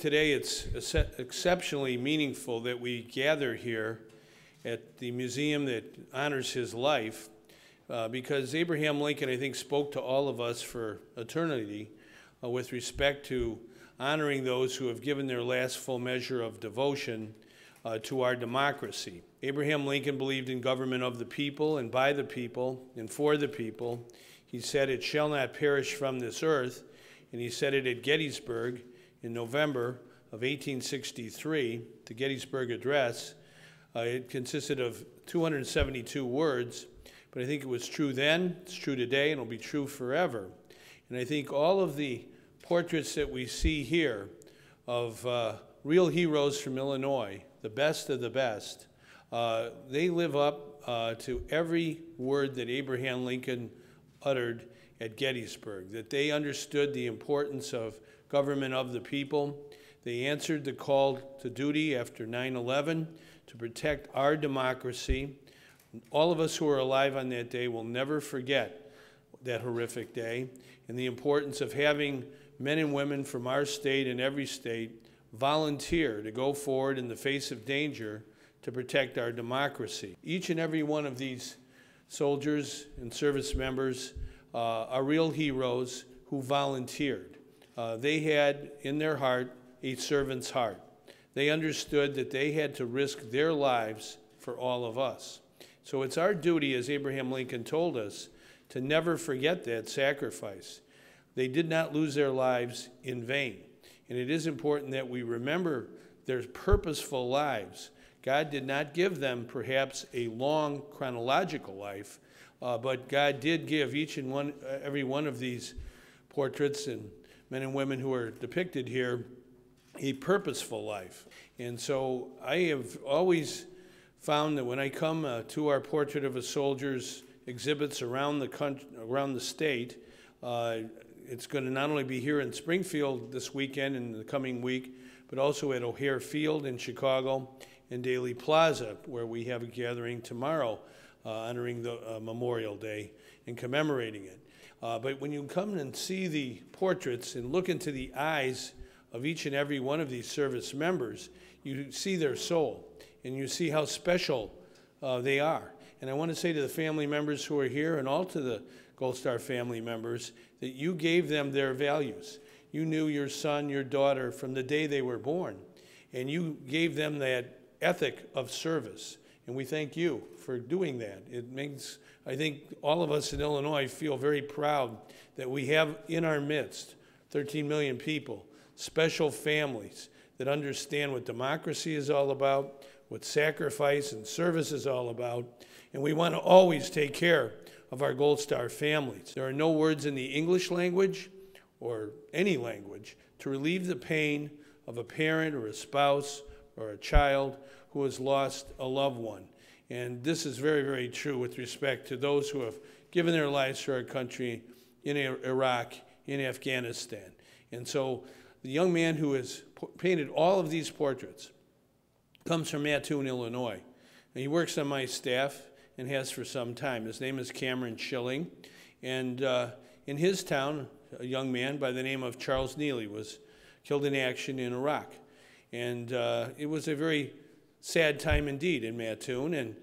today it's exceptionally meaningful that we gather here at the museum that honors his life because Abraham Lincoln, I think, spoke to all of us for eternity with respect to honoring those who have given their last full measure of devotion to our democracy. Abraham Lincoln believed in government of the people and by the people and for the people. He said, "It shall not perish from this earth," and he said it at Gettysburg in November of 1863, the Gettysburg Address. It consisted of 272 words, but I think it was true then, it's true today, and it'll be true forever. And I think all of the portraits that we see here of real heroes from Illinois, the best of the best, they live up to every word that Abraham Lincoln uttered at Gettysburg, that they understood the importance of government of the people. They answered the call to duty after 9/11 to protect our democracy. All of us who are alive on that day will never forget that horrific day and the importance of having men and women from our state and every state volunteer to go forward in the face of danger to protect our democracy. Each and every one of these soldiers and service members are real heroes who volunteered. They had in their heart a servant's heart. They understood that they had to risk their lives for all of us. So it's our duty, as Abraham Lincoln told us, to never forget that sacrifice. They did not lose their lives in vain. And it is important that we remember their purposeful lives. God did not give them perhaps a long chronological life, but God did give each and every one of these portraits and men and women who are depicted here a purposeful life. And so I have always found that when I come to our Portrait of a Soldier's exhibits around the country, around the state, it's going to not only be here in Springfield this weekend and the coming week, but also at O'Hare Field in Chicago and Daley Plaza, where we have a gathering tomorrow honoring the Memorial Day and commemorating it. But when you come and see the portraits and look into the eyes of each and every one of these service members, you see their soul and you see how special they are. And I want to say to the family members who are here and all to the Gold Star family members that you gave them their values. You knew your son, your daughter from the day they were born, and you gave them that ethic of service. And we thank you for doing that. It makes, I think, all of us in Illinois feel very proud that we have in our midst 13 million people, special families that understand what democracy is all about, what sacrifice and service is all about, and we want to always take care of our Gold Star families. There are no words in the English language or any language to relieve the pain of a parent or a spouse or a child who has lost a loved one. And this is very, very true with respect to those who have given their lives to our country in Iraq, in Afghanistan. And so the young man who has painted all of these portraits comes from Mattoon, Illinois. And he works on my staff and has for some time. His name is Cameron Schilling. And in his town, a young man by the name of Charles Neely was killed in action in Iraq. And it was a very sad time indeed in Mattoon. And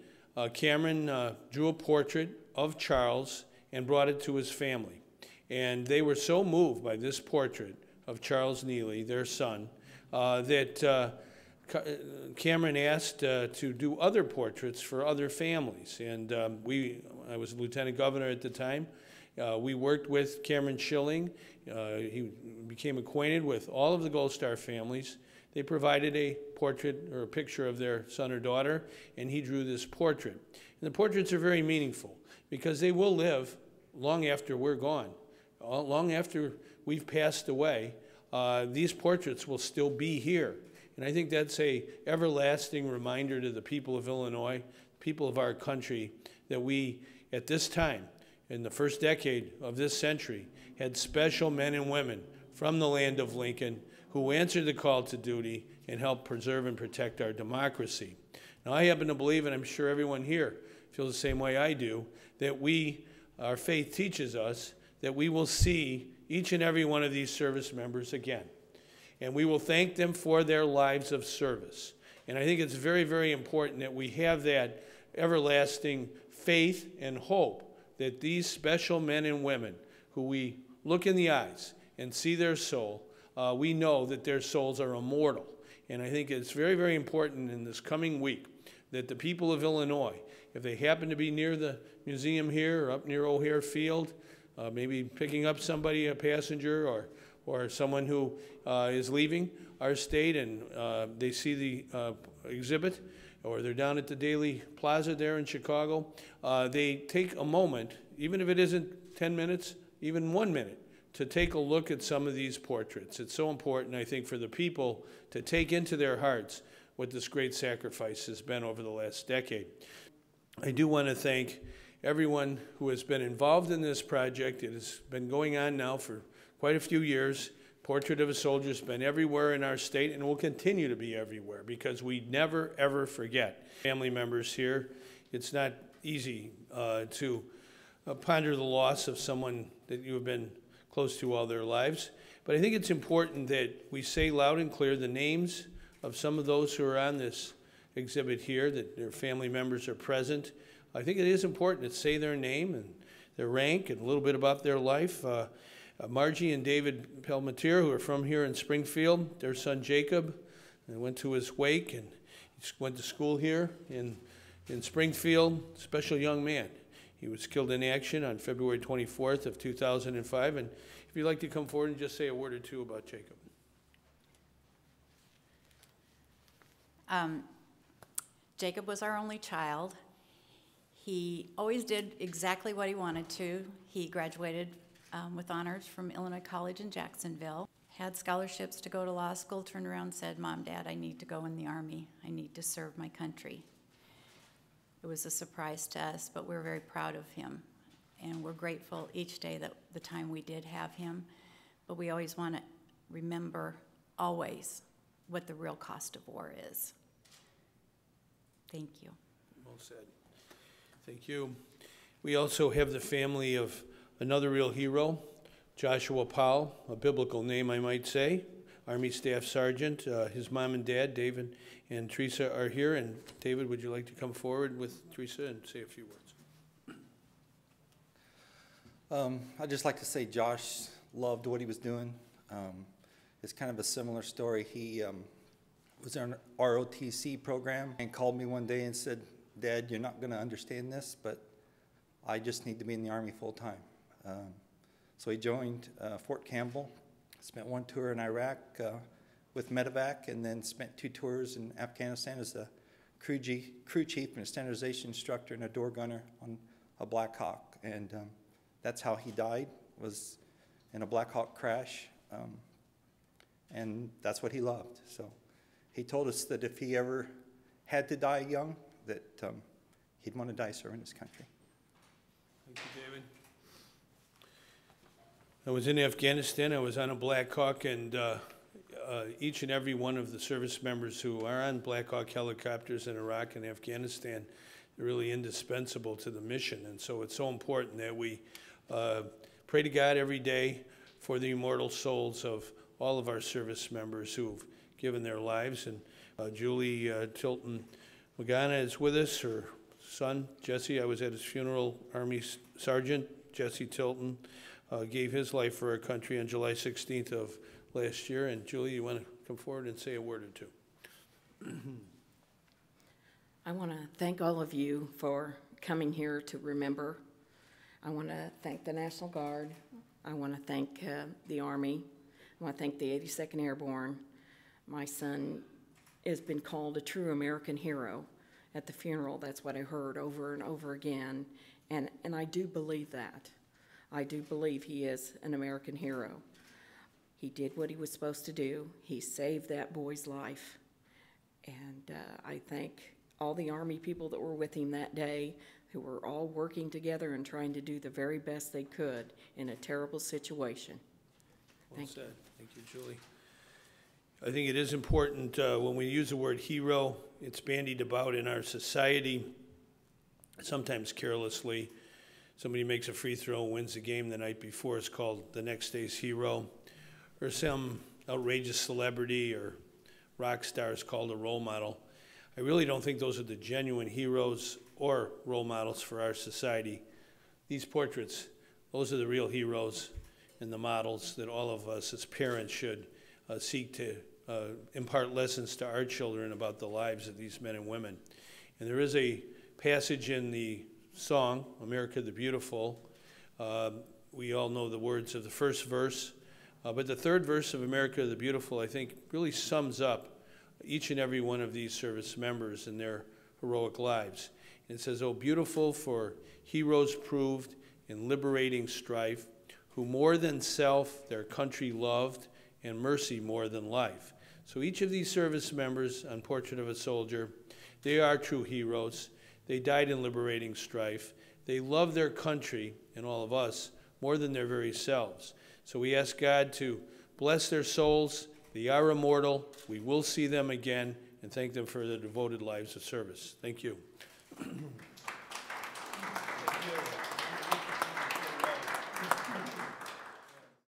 Cameron drew a portrait of Charles and brought it to his family. And they were so moved by this portrait of Charles Neely, their son, that Cameron asked to do other portraits for other families. And I was lieutenant governor at the time. We worked with Cameron Schilling. He became acquainted with all of the Gold Star families. They provided a portrait or a picture of their son or daughter, and he drew this portrait. And the portraits are very meaningful because they will live long after we're gone. Long after we've passed away, these portraits will still be here. And I think that's an everlasting reminder to the people of Illinois, people of our country, that we, at this time, in the first decade of this century, had special men and women from the land of Lincoln who answered the call to duty and helped preserve and protect our democracy. Now, I happen to believe, and I'm sure everyone here feels the same way I do, that our faith teaches us that we will see each and every one of these service members again. and we will thank them for their lives of service. And I think it's very, very important that we have that everlasting faith and hope that these special men and women who we look in the eyes and see their soul, we know that their souls are immortal. And I think it's very, very important in this coming week that the people of Illinois, if they happen to be near the museum here or up near O'Hare Field, maybe picking up somebody, a passenger, or someone who is leaving our state and they see the exhibit, or they're down at the Daily Plaza there in Chicago, they take a moment, even if it isn't 10 minutes, even 1 minute, to take a look at some of these portraits. It's so important, I think, for the people to take into their hearts what this great sacrifice has been over the last decade. I do want to thank everyone who has been involved in this project. It has been going on now for quite a few years. Portrait of a Soldier has been everywhere in our state and will continue to be everywhere because we never, ever forget family members here. It's not easy to ponder the loss of someone that you have been close to all their lives. But I think it's important that we say loud and clear the names of some of those who are on this exhibit here, that their family members are present. I think it is important to say their name and their rank and a little bit about their life. Margie and David Pelmatier, who are from here in Springfield, their son Jacob, they went to his wake and he went to school here in Springfield, special young man. He was killed in action on February 24th of 2005. And if you'd like to come forward and just say a word or two about Jacob. Jacob was our only child. He always did exactly what he wanted to. He graduated with honors from Illinois College in Jacksonville, had scholarships to go to law school, turned around and said, "Mom, Dad, I need to go in the Army. I need to serve my country." It was a surprise to us, but we're very proud of him. And we're grateful each day that the time we did have him. But we always want to remember always what the real cost of war is. Thank you. Well said. Thank you. We also have the family of another real hero, Joshua Powell, a biblical name I might say, Army Staff Sergeant. His mom and dad, David and Teresa, are here. And David, would you like to come forward with Teresa and say a few words? I'd just like to say Josh loved what he was doing. It's kind of a similar story. He was in our ROTC program and called me one day and said, "Dad, you're not going to understand this, but I just need to be in the Army full time." So he joined Fort Campbell, spent one tour in Iraq with medevac, and then spent 2 tours in Afghanistan as a crew chief and a standardization instructor and a door gunner on a Black Hawk. And that's how he died, was in a Black Hawk crash. And that's what he loved. So he told us that if he ever had to die young, that he'd want to die serving his country. Thank you, David. I was in Afghanistan. I was on a Black Hawk, and each and every one of the service members who are on Black Hawk helicopters in Iraq and Afghanistan are really indispensable to the mission. And so it's so important that we pray to God every day for the immortal souls of all of our service members who've given their lives. And Julie Tilton Magana is with us. Her son, Jesse, I was at his funeral. Army Sergeant Jesse Tilton gave his life for our country on July 16th of last year. And Julie, you want to come forward and say a word or two? I want to thank all of you for coming here to remember. I want to thank the National Guard. I want to thank the Army. I want to thank the 82nd Airborne. My son has been called a true American hero at the funeral. That's what I heard over and over again. And I do believe that. I do believe he is an American hero. He did what he was supposed to do. He saved that boy's life. And I thank all the Army people that were with him that day, who were all working together and trying to do the very best they could in a terrible situation. Well said. Thank you, Julie. I think it is important when we use the word hero, it's bandied about in our society, sometimes carelessly. Somebody makes a free throw, wins the game the night before, it's called the next day's hero. Or some outrageous celebrity or rock stars called a role model. I really don't think those are the genuine heroes or role models for our society. These portraits, those are the real heroes and the models that all of us as parents should seek to impart lessons to our children about the lives of these men and women. And there is a passage in the song, America the Beautiful. We all know the words of the first verse, but the third verse of America the Beautiful, I think, really sums up each and every one of these service members and their heroic lives. And it says, "Oh, beautiful for heroes proved in liberating strife, who more than self their country loved, and mercy more than life." So each of these service members on Portrait of a Soldier, they are true heroes. They died in liberating strife. They love their country and all of us more than their very selves. So we ask God to bless their souls. They are immortal. We will see them again, and thank them for their devoted lives of service. Thank you.